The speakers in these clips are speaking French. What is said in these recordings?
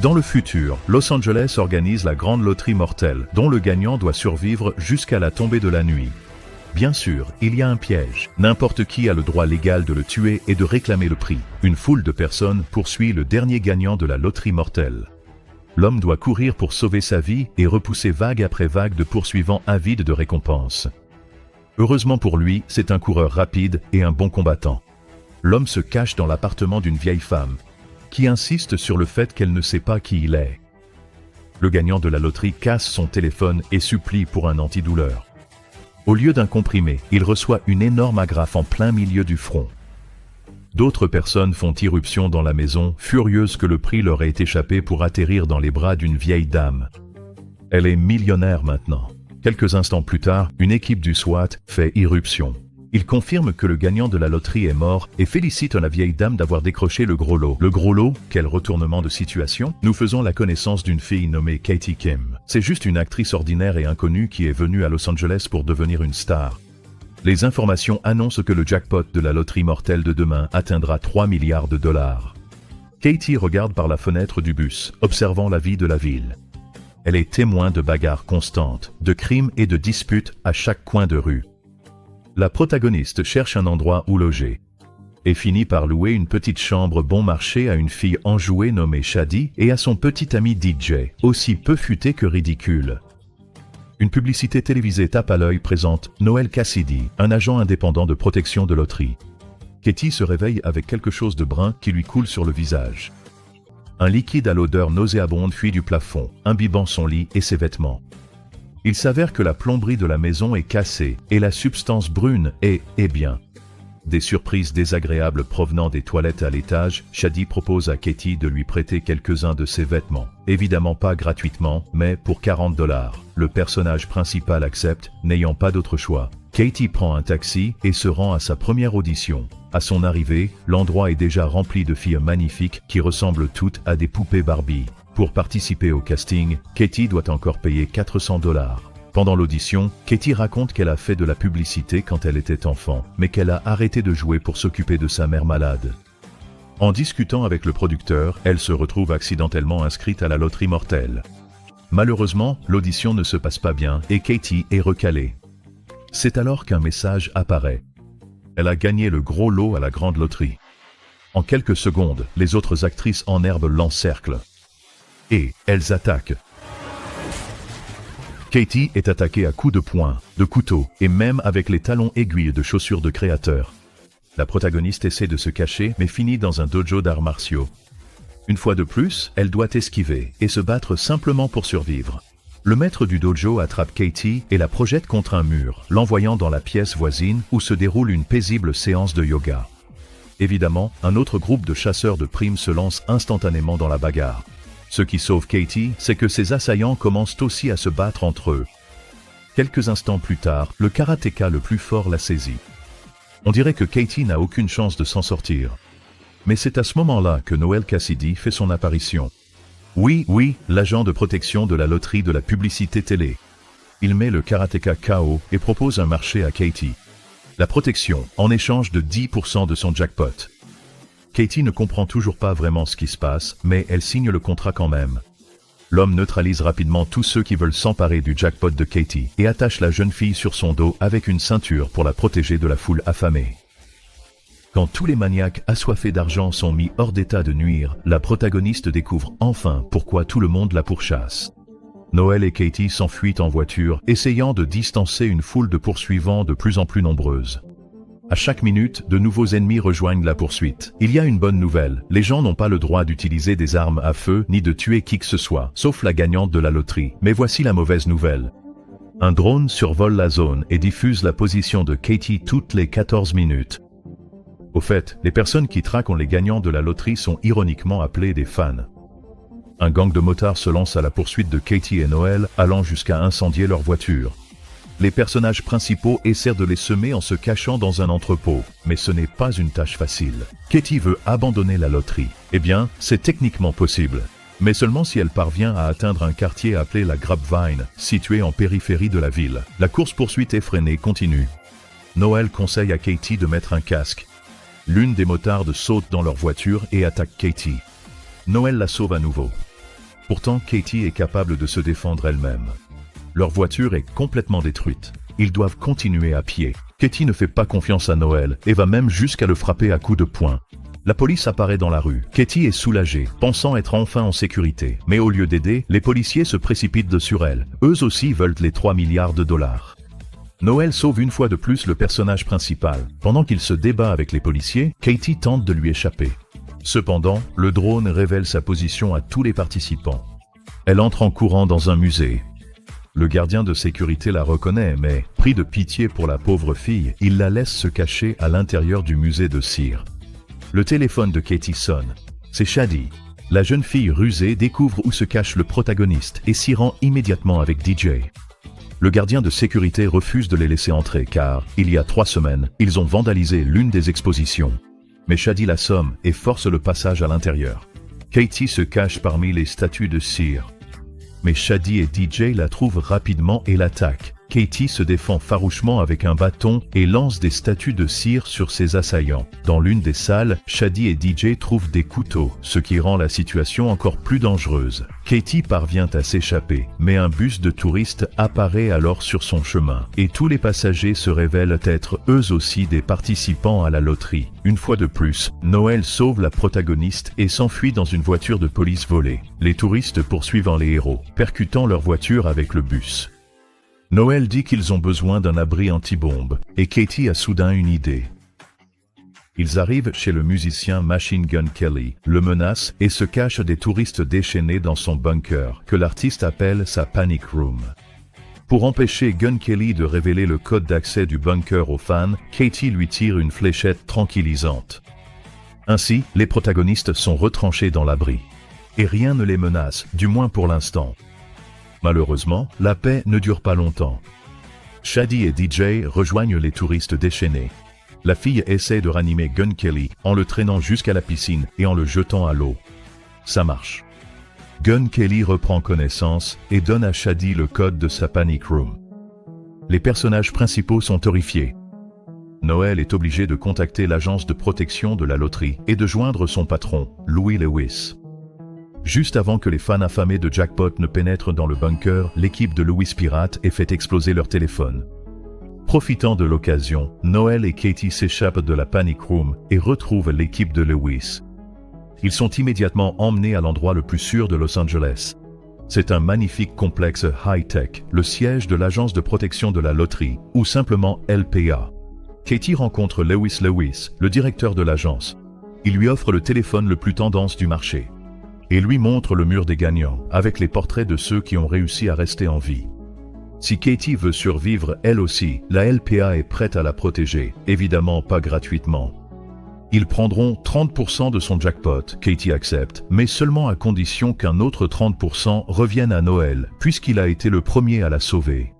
Dans le futur, Los Angeles organise la grande loterie mortelle, dont le gagnant doit survivre jusqu'à la tombée de la nuit. Bien sûr, il y a un piège. N'importe qui a le droit légal de le tuer et de réclamer le prix. Une foule de personnes poursuit le dernier gagnant de la loterie mortelle. L'homme doit courir pour sauver sa vie et repousser vague après vague de poursuivants avides de récompenses. Heureusement pour lui, c'est un coureur rapide et un bon combattant. L'homme se cache dans l'appartement d'une vieille femme, qui insiste sur le fait qu'elle ne sait pas qui il est. Le gagnant de la loterie casse son téléphone et supplie pour un antidouleur. Au lieu d'un comprimé, il reçoit une énorme agrafe en plein milieu du front. D'autres personnes font irruption dans la maison, furieuses que le prix leur ait échappé pour atterrir dans les bras d'une vieille dame. Elle est millionnaire maintenant. Quelques instants plus tard, une équipe du SWAT fait irruption. Il confirme que le gagnant de la loterie est mort et félicite la vieille dame d'avoir décroché le gros lot. Le gros lot, quel retournement de situation? Nous faisons la connaissance d'une fille nommée Katie Kim. C'est juste une actrice ordinaire et inconnue qui est venue à Los Angeles pour devenir une star. Les informations annoncent que le jackpot de la loterie mortelle de demain atteindra 3 milliards de dollars. Katie regarde par la fenêtre du bus, observant la vie de la ville. Elle est témoin de bagarres constantes, de crimes et de disputes à chaque coin de rue. La protagoniste cherche un endroit où loger et finit par louer une petite chambre bon marché à une fille enjouée nommée Shadi et à son petit ami DJ, aussi peu futé que ridicule. Une publicité télévisée tape à l'œil présente Noel Cassidy, un agent indépendant de protection de loterie. Katie se réveille avec quelque chose de brun qui lui coule sur le visage. Un liquide à l'odeur nauséabonde fuit du plafond, imbibant son lit et ses vêtements. Il s'avère que la plomberie de la maison est cassée et la substance brune est, bien. Des surprises désagréables provenant des toilettes à l'étage, Shadi propose à Katie de lui prêter quelques-uns de ses vêtements. Évidemment pas gratuitement, mais pour 40 $. Le personnage principal accepte, n'ayant pas d'autre choix. Katie prend un taxi et se rend à sa première audition. À son arrivée, l'endroit est déjà rempli de filles magnifiques qui ressemblent toutes à des poupées Barbie. Pour participer au casting, Katie doit encore payer 400 $. Pendant l'audition, Katie raconte qu'elle a fait de la publicité quand elle était enfant, mais qu'elle a arrêté de jouer pour s'occuper de sa mère malade. En discutant avec le producteur, elle se retrouve accidentellement inscrite à la loterie mortelle. Malheureusement, l'audition ne se passe pas bien et Katie est recalée. C'est alors qu'un message apparaît. Elle a gagné le gros lot à la grande loterie. En quelques secondes, les autres actrices en herbe l'encerclent. Et elles attaquent. Katie est attaquée à coups de poing, de couteau et même avec les talons aiguilles de chaussures de créateur. La protagoniste essaie de se cacher mais finit dans un dojo d'arts martiaux. Une fois de plus, elle doit esquiver et se battre simplement pour survivre. Le maître du dojo attrape Katie et la projette contre un mur, l'envoyant dans la pièce voisine où se déroule une paisible séance de yoga. Évidemment, un autre groupe de chasseurs de primes se lance instantanément dans la bagarre. Ce qui sauve Katie, c'est que ses assaillants commencent aussi à se battre entre eux. Quelques instants plus tard, le karatéka le plus fort la saisit. On dirait que Katie n'a aucune chance de s'en sortir. Mais c'est à ce moment-là que Noel Cassidy fait son apparition. Oui, l'agent de protection de la loterie de la publicité télé. Il met le karatéka KO et propose un marché à Katie. La protection, en échange de 10% de son jackpot. Katie ne comprend toujours pas vraiment ce qui se passe, mais elle signe le contrat quand même. L'homme neutralise rapidement tous ceux qui veulent s'emparer du jackpot de Katie et attache la jeune fille sur son dos avec une ceinture pour la protéger de la foule affamée. Quand tous les maniaques assoiffés d'argent sont mis hors d'état de nuire, la protagoniste découvre enfin pourquoi tout le monde la pourchasse. Noel et Katie s'enfuient en voiture, essayant de distancer une foule de poursuivants de plus en plus nombreuses. À chaque minute, de nouveaux ennemis rejoignent la poursuite. Il y a une bonne nouvelle, les gens n'ont pas le droit d'utiliser des armes à feu ni de tuer qui que ce soit, sauf la gagnante de la loterie. Mais voici la mauvaise nouvelle. Un drone survole la zone et diffuse la position de Katie toutes les 14 minutes. Au fait, les personnes qui traquent les gagnants de la loterie sont ironiquement appelées des fans. Un gang de motards se lance à la poursuite de Katie et Noel, allant jusqu'à incendier leur voiture. Les personnages principaux essaient de les semer en se cachant dans un entrepôt, mais ce n'est pas une tâche facile. Katie veut abandonner la loterie. Eh bien, c'est techniquement possible, mais seulement si elle parvient à atteindre un quartier appelé la Grapevine, situé en périphérie de la ville. La course-poursuite effrénée continue. Noel conseille à Katie de mettre un casque. L'une des motardes saute dans leur voiture et attaque Katie. Noel la sauve à nouveau. Pourtant, Katie est capable de se défendre elle-même. Leur voiture est complètement détruite. Ils doivent continuer à pied. Katie ne fait pas confiance à Noël et va même jusqu'à le frapper à coups de poing. La police apparaît dans la rue. Katie est soulagée, pensant être enfin en sécurité. Mais au lieu d'aider, les policiers se précipitent sur elle. Eux aussi veulent les 3 milliards de dollars. Noël sauve une fois de plus le personnage principal. Pendant qu'il se débat avec les policiers, Katie tente de lui échapper. Cependant, le drone révèle sa position à tous les participants. Elle entre en courant dans un musée. Le gardien de sécurité la reconnaît, mais, pris de pitié pour la pauvre fille, il la laisse se cacher à l'intérieur du musée de cire. Le téléphone de Katie sonne. C'est Shadi. La jeune fille rusée découvre où se cache le protagoniste et s'y rend immédiatement avec DJ. Le gardien de sécurité refuse de les laisser entrer car, il y a 3 semaines, ils ont vandalisé l'une des expositions. Mais Shadi l'assomme et force le passage à l'intérieur. Katie se cache parmi les statues de cire. Mais Shadi et DJ la trouvent rapidement et l'attaquent. Katie se défend farouchement avec un bâton et lance des statues de cire sur ses assaillants. Dans l'une des salles, Shadi et DJ trouvent des couteaux, ce qui rend la situation encore plus dangereuse. Katie parvient à s'échapper, mais un bus de touristes apparaît alors sur son chemin, et tous les passagers se révèlent être eux aussi des participants à la loterie. Une fois de plus, Noël sauve la protagoniste et s'enfuit dans une voiture de police volée. Les touristes poursuivent les héros, percutant leur voiture avec le bus. Noël dit qu'ils ont besoin d'un abri anti-bombe, et Katie a soudain une idée. Ils arrivent chez le musicien Machine Gun Kelly, le menacent et se cachent des touristes déchaînés dans son bunker, que l'artiste appelle sa Panic Room. Pour empêcher Gun Kelly de révéler le code d'accès du bunker aux fans, Katie lui tire une fléchette tranquillisante. Ainsi, les protagonistes sont retranchés dans l'abri. Et rien ne les menace, du moins pour l'instant. Malheureusement, la paix ne dure pas longtemps. Shadi et DJ rejoignent les touristes déchaînés. La fille essaie de ranimer Gun Kelly en le traînant jusqu'à la piscine et en le jetant à l'eau. Ça marche. Gun Kelly reprend connaissance et donne à Shadi le code de sa Panic Room. Les personnages principaux sont horrifiés. Noël est obligé de contacter l'agence de protection de la loterie et de joindre son patron, Louis Lewis. Juste avant que les fans affamés de Jackpot ne pénètrent dans le bunker, l'équipe de Louis pirate et fait exploser leur téléphone. Profitant de l'occasion, Noël et Katie s'échappent de la Panic Room et retrouvent l'équipe de Lewis. Ils sont immédiatement emmenés à l'endroit le plus sûr de Los Angeles. C'est un magnifique complexe high-tech, le siège de l'agence de protection de la loterie, ou simplement LPA. Katie rencontre Lewis, le directeur de l'agence. Il lui offre le téléphone le plus tendance du marché. Et lui montre le mur des gagnants, avec les portraits de ceux qui ont réussi à rester en vie. Si Katie veut survivre elle aussi, la LPA est prête à la protéger, évidemment pas gratuitement. Ils prendront 30% de son jackpot, Katie accepte, mais seulement à condition qu'un autre 30% revienne à Noël, puisqu'il a été le premier à la sauver.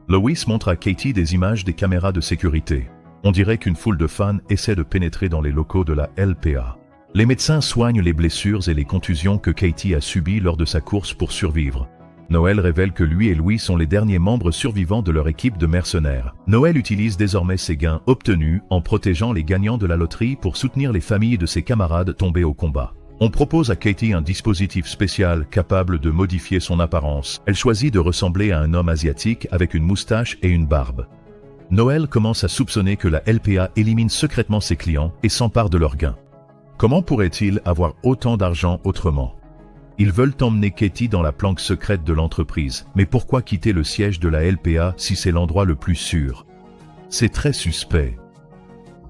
Lewis montre à Katie des images des caméras de sécurité. On dirait qu'une foule de fans essaie de pénétrer dans les locaux de la LPA. Les médecins soignent les blessures et les contusions que Katie a subies lors de sa course pour survivre. Noël révèle que lui et Louis sont les derniers membres survivants de leur équipe de mercenaires. Noël utilise désormais ses gains obtenus en protégeant les gagnants de la loterie pour soutenir les familles de ses camarades tombés au combat. On propose à Katie un dispositif spécial capable de modifier son apparence. Elle choisit de ressembler à un homme asiatique avec une moustache et une barbe. Noël commence à soupçonner que la LPA élimine secrètement ses clients et s'empare de leurs gains. Comment pourrait-il avoir autant d'argent autrement? Ils veulent emmener Katie dans la planque secrète de l'entreprise, mais pourquoi quitter le siège de la LPA si c'est l'endroit le plus sûr? C'est très suspect.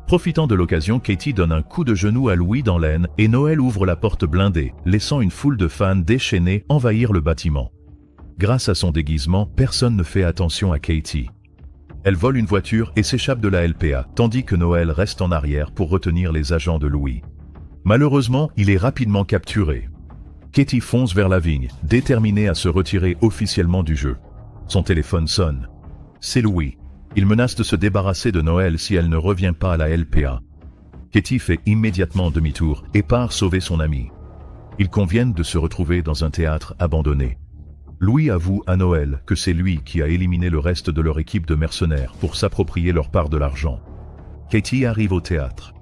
Profitant de l'occasion, Katie donne un coup de genou à Louis dans l'aine et Noël ouvre la porte blindée, laissant une foule de fans déchaînés envahir le bâtiment. Grâce à son déguisement, personne ne fait attention à Katie. Elle vole une voiture et s'échappe de la LPA, tandis que Noël reste en arrière pour retenir les agents de Louis. Malheureusement, il est rapidement capturé. Katie fonce vers la vigne, déterminée à se retirer officiellement du jeu. Son téléphone sonne. C'est Louis. Il menace de se débarrasser de Noël si elle ne revient pas à la LPA. Katie fait immédiatement demi-tour et part sauver son ami. Ils conviennent de se retrouver dans un théâtre abandonné. Louis avoue à Noël que c'est lui qui a éliminé le reste de leur équipe de mercenaires pour s'approprier leur part de l'argent. Katie arrive au théâtre.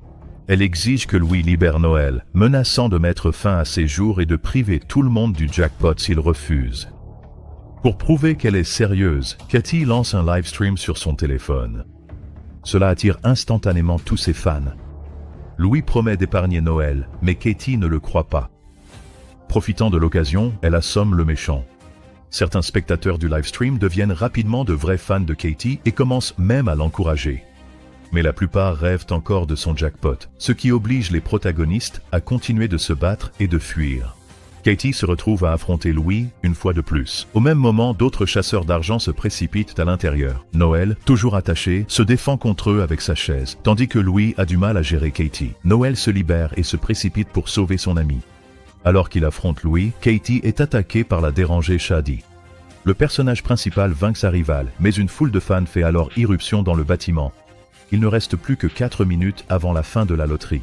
Elle exige que Louis libère Noël, menaçant de mettre fin à ses jours et de priver tout le monde du jackpot s'il refuse. Pour prouver qu'elle est sérieuse, Katie lance un live stream sur son téléphone. Cela attire instantanément tous ses fans. Louis promet d'épargner Noël, mais Katie ne le croit pas. Profitant de l'occasion, elle assomme le méchant. Certains spectateurs du live stream deviennent rapidement de vrais fans de Katie et commencent même à l'encourager. Mais la plupart rêvent encore de son jackpot, ce qui oblige les protagonistes à continuer de se battre et de fuir. Katie se retrouve à affronter Louis une fois de plus. Au même moment, d'autres chasseurs d'argent se précipitent à l'intérieur. Noël, toujours attaché, se défend contre eux avec sa chaise, tandis que Louis a du mal à gérer Katie. Noël se libère et se précipite pour sauver son ami. Alors qu'il affronte Louis, Katie est attaquée par la dérangée Shadi. Le personnage principal vainc sa rivale, mais une foule de fans fait alors irruption dans le bâtiment. Il ne reste plus que 4 minutes avant la fin de la loterie.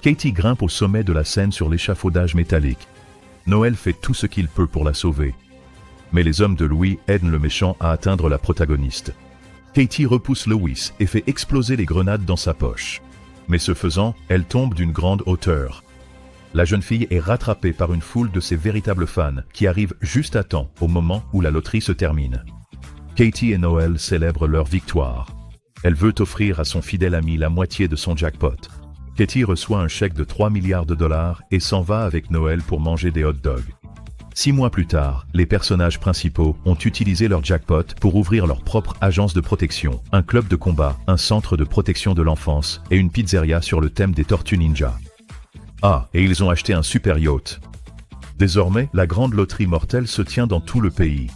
Katie grimpe au sommet de la scène sur l'échafaudage métallique. Noël fait tout ce qu'il peut pour la sauver. Mais les hommes de Louis aident le méchant à atteindre la protagoniste. Katie repousse Louis et fait exploser les grenades dans sa poche. Mais ce faisant, elle tombe d'une grande hauteur. La jeune fille est rattrapée par une foule de ses véritables fans qui arrivent juste à temps au moment où la loterie se termine. Katie et Noël célèbrent leur victoire. Elle veut offrir à son fidèle ami la moitié de son jackpot. Katie reçoit un chèque de 3 milliards de dollars et s'en va avec Noël pour manger des hot dogs. 6 mois plus tard, les personnages principaux ont utilisé leur jackpot pour ouvrir leur propre agence de protection, un club de combat, un centre de protection de l'enfance et une pizzeria sur le thème des tortues ninja. Ah, et ils ont acheté un super yacht. Désormais, la grande loterie mortelle se tient dans tout le pays.